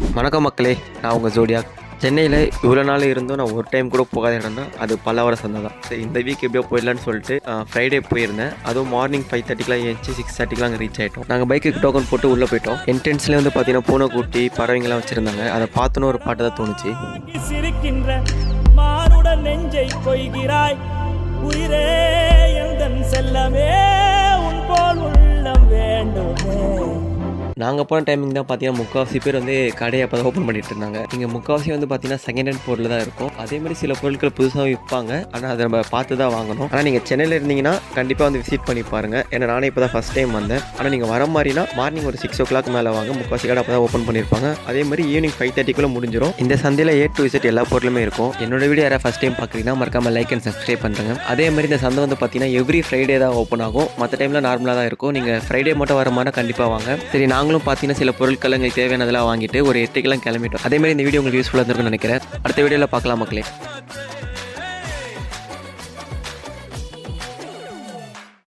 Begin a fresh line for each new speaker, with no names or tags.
வணக்கம் மக்களே, நான் உங்கள் ஜோடியாக். சென்னையில் இவ்வளோ நாள் இருந்தும் நான் ஒரு டைம் கூட போகாத இடம்னா அது பல்லவர சந்தை தான். சரி, இந்த வீக் எப்படியோ போயிடலான்னு சொல்லிட்டு ஃப்ரைடே போயிருந்தேன். அதுவும் மார்னிங் 5:30க்குலாம் ஏஞ்சி 6:30க்குலாம் அங்கே ரீச் ஆகிட்டோம். நாங்கள் பைக்குக்கு டோக்கன் போட்டு உள்ளே போயிட்டோம். என்ட்ரன்ஸ்லேயே வந்து பார்த்தீங்கன்னா பூனைக்குட்டி பறவைங்கள்லாம் வச்சுருந்தாங்க. அதை பார்த்தோன்னு ஒரு பாட்டு தான் தோணுச்சு.
சிரிக்கின்ற மானுடன் நெஞ்சை கொய்கிறாய் உயிரே எந்தன் செல்லமே உன் போல் உள்ளம் வேண்டுமே.
நாங்கள் போன டைமிங் தான் பார்த்தீங்கன்னா முக்கால்வாசி பேர் வந்து கடையை அப்போ தான் ஓப்பன் பண்ணிட்டு இருந்தாங்க. இங்கே முக்கால்வாசி வந்து பார்த்தீங்கன்னா செகண்ட் ஹேண்ட் பொருள் தான் இருக்கும். அதேமாதிரி சில பொருட்கள் புதுசாக விற்பாங்க. ஆனால் அதை நம்ம பார்த்து தான் வாங்கணும். ஆனால் நீங்கள் சென்னையில் இருந்தீங்கன்னா கண்டிப்பாக வந்து விசிட் பண்ணி பாருங்கள். ஏன்னா நானே இப்போ தான் ஃபஸ்ட் டைம் வந்தேன். ஆனால் நீங்கள் வர மாதிரினா மார்னிங் ஒரு 6 o'clock மேலே வாங்க. முக்கால்வாசி கடை அப்போ தான் ஓப்பன் பண்ணியிருப்பாங்க. அதே மாதிரி ஈவினிங் 5:30க்குள்ளே முடிஞ்சிடும். இந்த சந்தையில் A to Z எல்லா பொருளுமே இருக்கும். என்னோட வீடியோ யாராவது ஃபஸ்ட் டைம் பார்க்குறீங்கன்னா மறக்காம லைக் அண்ட் சப்ஸ்கிரைப் பண்ணுறேங்க. அதே மாதிரி இந்த சந்தை வந்து பார்த்தீங்கன்னா எவ்ரி ஃப்ரைடே தான் ஓப்பன் ஆகும். மற்ற டைமில் நார்மலாக தான் இருக்கும். நீங்கள் ஃப்ரைடே மட்டும் வர மாதிரி கண்டிப்பாக வாங்க. சரி, நாங்களும் பார்த்தீங்கன்னா சில பொருட்கள் எங்களுக்கு தேவையானதெல்லாம் வாங்கிட்டு ஒரு 8க்கெல்லாம் கிளம்பிட்டோம். அதே மாதிரி இந்த வீடியோ உங்களுக்கு யூஸ்ஃபுல்லாக இருக்கும்னு நினைக்கிறேன். அடுத்த வீடியோவில் பார்க்கலாம் மக்களே.